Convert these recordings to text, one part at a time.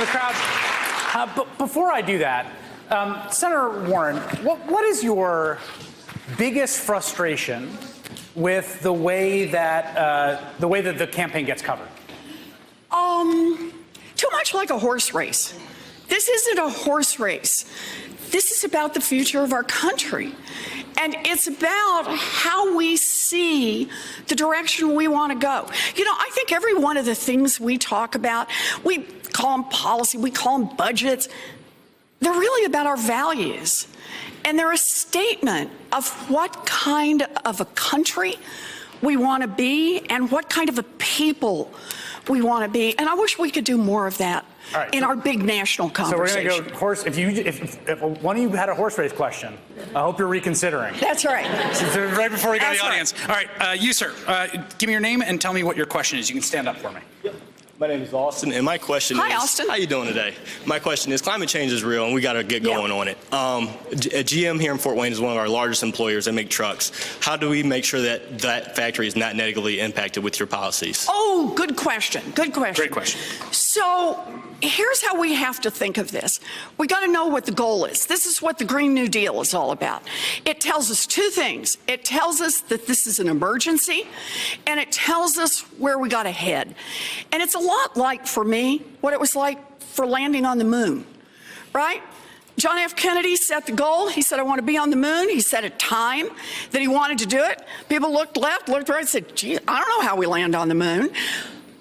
the crowd. But before I do that, Senator Warren, what is your biggest frustration with the way that the campaign gets covered? Too much like a horse race. This isn't a horse race. This is about the future of our country. And it's about how we see the direction we want to go. You know, I think every one of the things we talk about, we call them policy, we call them budgets, they're really about our values. And they're a statement of what kind of a country we want to be and what kind of a people we want to be. And I wish we could do more of that in our big national conversation. So we're going to go horse. If one of you had a horse race question, I hope you're reconsidering. That's right. Right before we go to the audience. Right. All right, you, sir, give me your name and tell me what your question is. You can stand up for me. Yep. My name is Austin, and my question is... Hi, Austin. How you doing today? My question is, climate change is real, and we got to get going on it. GM here in Fort Wayne is one of our largest employers. They make trucks. How do we make sure that that factory is not negatively impacted with your policies? Oh, good question. Good question. Great question. So here's how we have to think of this. We got to know what the goal is. This is what the Green New Deal is all about. It tells us two things. It tells us that this is an emergency, and it tells us where we got to head. And it's a lot like, for me, what it was like for landing on the moon, right? John F. Kennedy set the goal. He said, I want to be on the moon. He set a time that he wanted to do it. People looked left, looked right, and said, gee, I don't know how we land on the moon.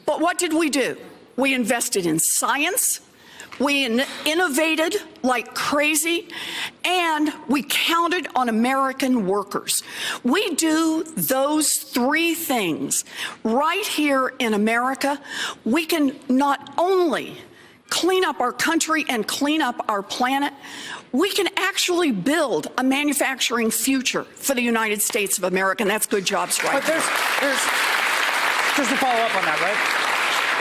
But what did we do? We invested in science, we innovated like crazy, and we counted on American workers. We do those three things right here in America. We can not only clean up our country and clean up our planet, we can actually build a manufacturing future for the United States of America, and that's good jobs right But there's just to follow up on that, right?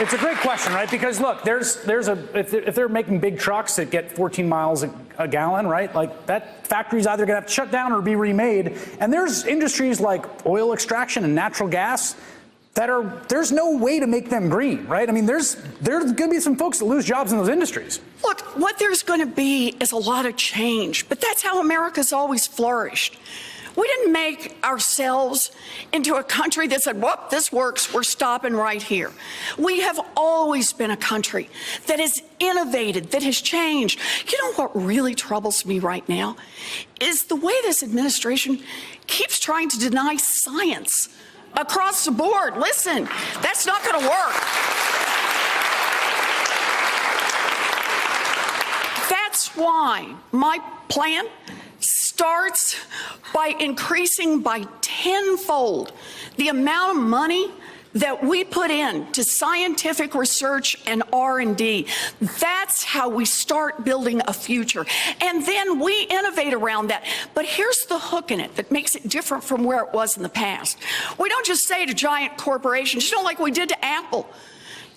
It's a great question, right? Because look, if they're making big trucks that get 14 miles a gallon, right? Like that factory's either going to have to shut down or be remade. And there's industries like oil extraction and natural gas there's no way to make them green, right? I mean, there's going to be some folks that lose jobs in those industries. Look, what there's going to be is a lot of change, but that's how America's always flourished. We didn't make ourselves into a country that said, whoop, this works, we're stopping right here. We have always been a country that has innovated, that has changed. You know what really troubles me right now is the way this administration keeps trying to deny science across the board. Listen, that's not going to work. That's why my plan starts by increasing by tenfold the amount of money that we put in to scientific research and R&D. That's how we start building a future. And then we innovate around that. But here's the hook in it that makes it different from where it was in the past. We don't just say to giant corporations, you know, like we did to Apple.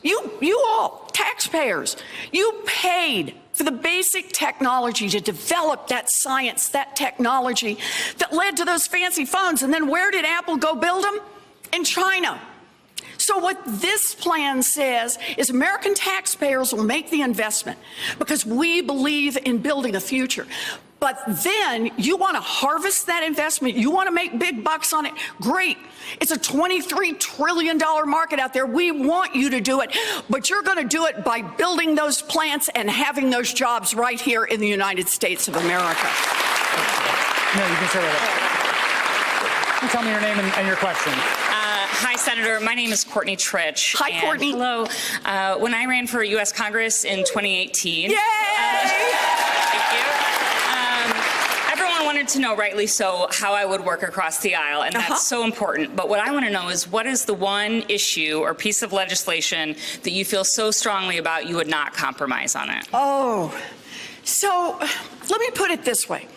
You all, taxpayers, you paid for the basic technology to develop that science, that technology that led to those fancy phones. And then where did Apple go build them? In China. So what this plan says is American taxpayers will make the investment because we believe in building a future. But then you want to harvest that investment, you want to make big bucks on it, great. It's a $23 trillion market out there. We want you to do it, but you're going to do it by building those plants and having those jobs right here in the United States of America. No, you can say that. Can you tell me your name and your question? Hi, Senator. My name is Courtney Tritch. Hi, Courtney. Hello. When I ran for U.S. Congress in 2018. Yay! Thank you. Everyone wanted to know, rightly so, how I would work across the aisle, and that's so important. But what I want to know is, what is the one issue or piece of legislation that you feel so strongly about you would not compromise on it? Oh, so let me put it this way.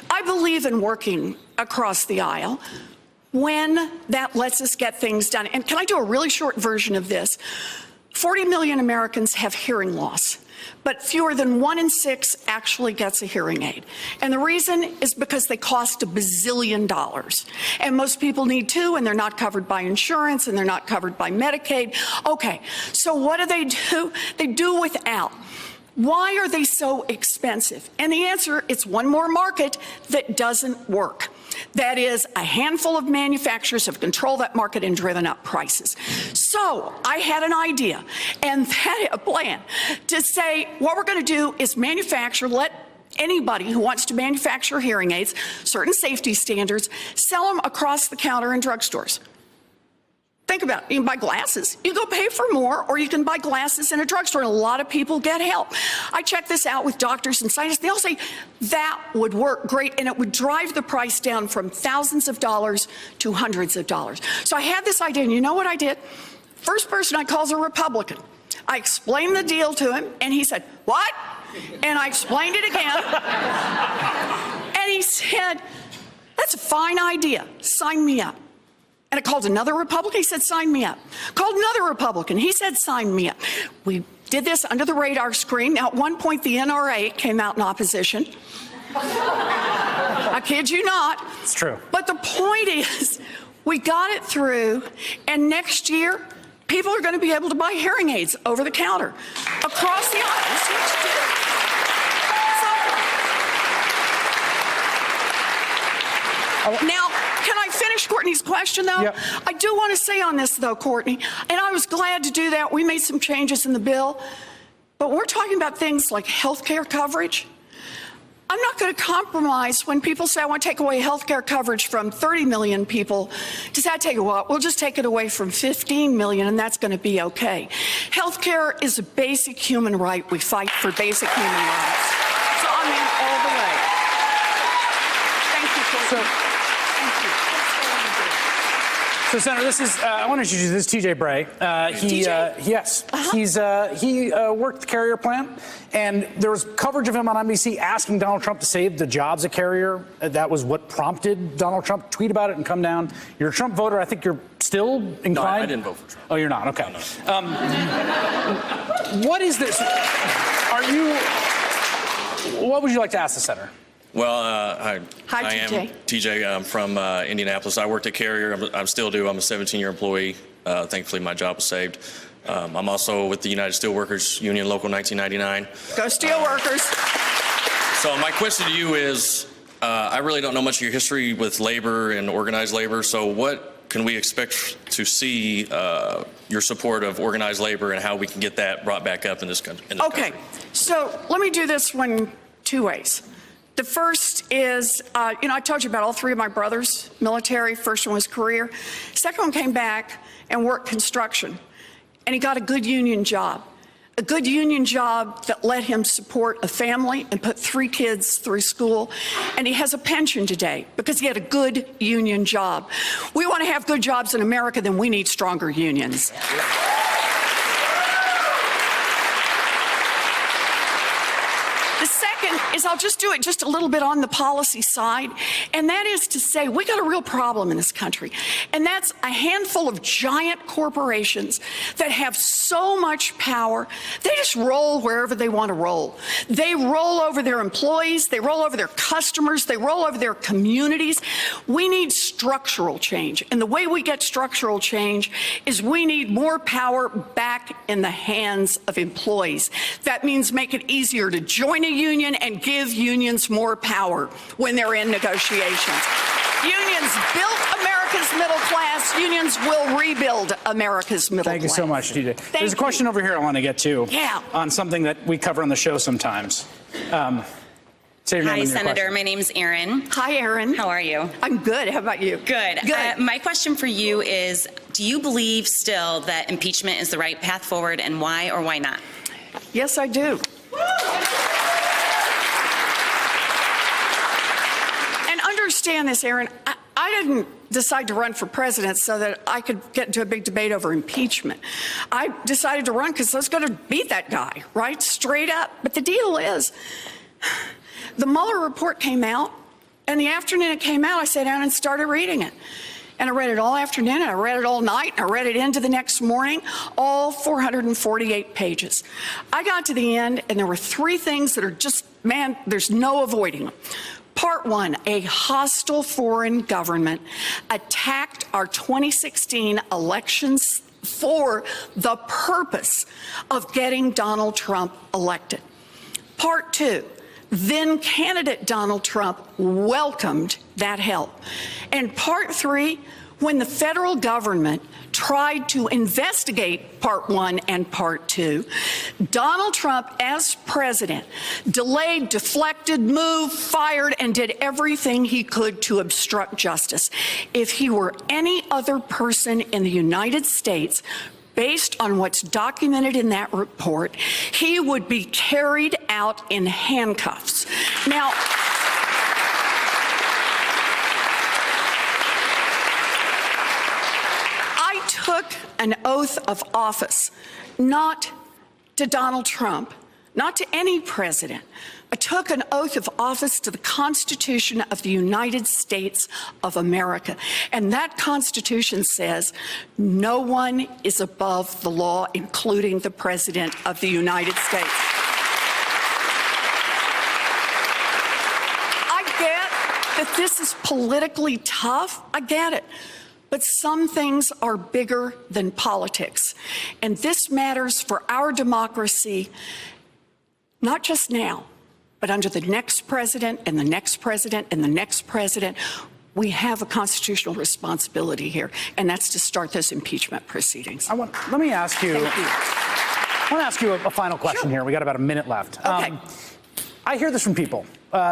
I believe in working across the aisle when that lets us get things done. And can I do a really short version of this? 40 million Americans have hearing loss, but fewer than 1 in 6 actually gets a hearing aid. And the reason is because they cost $1 bazillion. And most people need 2, and they're not covered by insurance, and they're not covered by Medicaid. Okay, so what do? They do without. Why are they so expensive? And the answer, it's one more market that doesn't work. That is, a handful of manufacturers have controlled that market and driven up prices. So I had an idea and had a plan to say what we're going to do is manufacture, let anybody who wants to manufacture hearing aids, certain safety standards, sell them across the counter in drugstores. Think about it. You can buy glasses. You go pay for more, or you can buy glasses in a drugstore, and a lot of people get help. I check this out with doctors and scientists. They all say that would work great, and it would drive the price down from thousands of dollars to hundreds of dollars. So I had this idea, and you know what I did? First person I called is a Republican. I explained the deal to him, and he said, "What?" And I explained it again. And he said, "That's a fine idea. Sign me up." And I called another Republican. He said, "Sign me up." Called another Republican. He said, "Sign me up." We did this under the radar screen. Now, at one point, the NRA came out in opposition. I kid you not. It's true. But the point is, we got it through, and next year, people are going to be able to buy hearing aids over the counter across the aisle. It's huge, too. Now, can I finish Courtney's question, though? Yep. I do want to say on this, though, Courtney, and I was glad to do that. We made some changes in the bill, but we're talking about things like health care coverage. I'm not going to compromise when people say, I want to take away health care coverage from 30 million people. To say, I tell you what, we'll just take it away from 15 million, and that's going to be okay. Health care is a basic human right. We fight for basic human rights. So I'm in all the way. Thank you, Courtney. So, Senator, this is, I want to introduce you. This is TJ Bray. Yes. He worked the Carrier plant, and there was coverage of him on NBC asking Donald Trump to save the jobs at Carrier. That was what prompted Donald Trump to tweet about it and come down. You're a Trump voter. I think you're still inclined. No, I didn't vote for Trump. Oh, you're not? Okay. No. What is this? What would you like to ask the senator? Well, hi, Hi, I am TJ. TJ. I'm from Indianapolis. I worked at Carrier. I still do. I'm a 17-year employee. Thankfully, my job was saved. I'm also with the United Steelworkers Union, Local 1999. Go Steelworkers. So my question to you is, I really don't know much of your history with labor and organized labor. So what can we expect to see your support of organized labor and how we can get that brought back up in this country? Okay, so let me do this one two ways. The first is, I told you about all three of my brothers, military. First one was career. Second one came back and worked construction. And he got a good union job. A good union job that let him support a family and put 3 kids through school. And he has a pension today because he had a good union job. We want to have good jobs in America, then we need stronger unions. Is I'll just do it just a little bit on the policy side, and that is to say we got a real problem in this country, and that's a handful of giant corporations that have so much power, they just roll wherever they want to roll. They roll over their employees, they roll over their customers, they roll over their communities. We need structural change, and the way we get structural change is we need more power back in the hands of employees. That means make it easier to join a union and give unions more power when they're in negotiations. Unions built America's middle class. Unions will rebuild America's middle class. Thank you so much, TJ. There's a question over here I want to get to. Yeah. On something that we cover on the show sometimes. Say your name Hi, and your Senator. question. My name's Erin. Hi, Erin. How are you? I'm good. How about you? Good. Good. My question for you is, do you believe still that impeachment is the right path forward, and why or why not? Yes, I do. And understand this, Erin. I didn't decide to run for president so that I could get into a big debate over impeachment. I decided to run because I was going to beat that guy, right? Straight up. But the deal is, the Mueller report came out, and the afternoon it came out, I sat down and started reading it. And I read it all afternoon, and I read it all night, and I read it into the next morning, all 448 pages. I got to the end, and there were 3 things that are just, man, there's no avoiding them. Part 1, a hostile foreign government attacked our 2016 elections for the purpose of getting Donald Trump elected. Part two, then candidate Donald Trump welcomed that help. And part three, when the federal government tried to investigate part one and part two, Donald Trump, as president, delayed, deflected, moved, fired, and did everything he could to obstruct justice. If he were any other person in the United States, based on what's documented in that report, he would be carried out in handcuffs. Now, I took an oath of office, not to Donald Trump, not to any president. I took an oath of office to the Constitution of the United States of America. And that Constitution says no one is above the law, including the President of the United States. I get that this is politically tough. I get it. But some things are bigger than politics. And this matters for our democracy, not just now, but under the next president and the next president and the next president. We have a constitutional responsibility here, and that's to start those impeachment proceedings. Let me ask you. Thank you. I want to ask you a final question here. We got about a minute left. Okay. I hear this from people.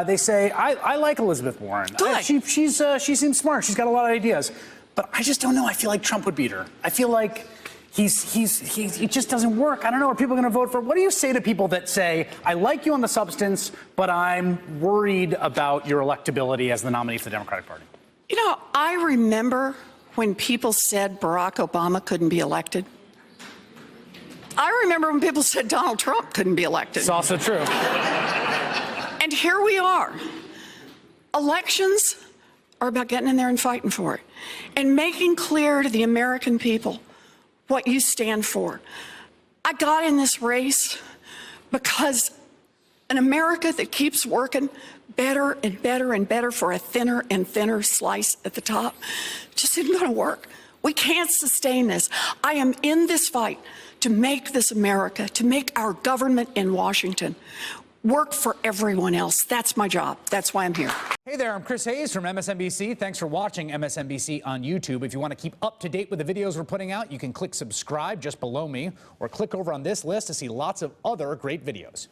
They say, I like Elizabeth Warren. Good. She seems smart. She's got a lot of ideas. But I just don't know. I feel like Trump would beat her. I feel like he just doesn't work. I don't know. Are people going to vote for? What do you say to people that say, I like you on the substance, but I'm worried about your electability as the nominee for the Democratic Party? You know, I remember when people said Barack Obama couldn't be elected. I remember when people said Donald Trump couldn't be elected. It's also true. And here we are. Elections are about getting in there and fighting for it and making clear to the American people what you stand for. I got in this race because an America that keeps working better and better and better for a thinner and thinner slice at the top just isn't going to work. We can't sustain this. I am in this fight to make this America, to make our government in Washington work for everyone else. That's my job. That's why I'm here. Hey there, I'm Chris Hayes from MSNBC. Thanks for watching MSNBC on YouTube. If you want to keep up to date with the videos we're putting out, you can click subscribe just below me or click over on this list to see lots of other great videos.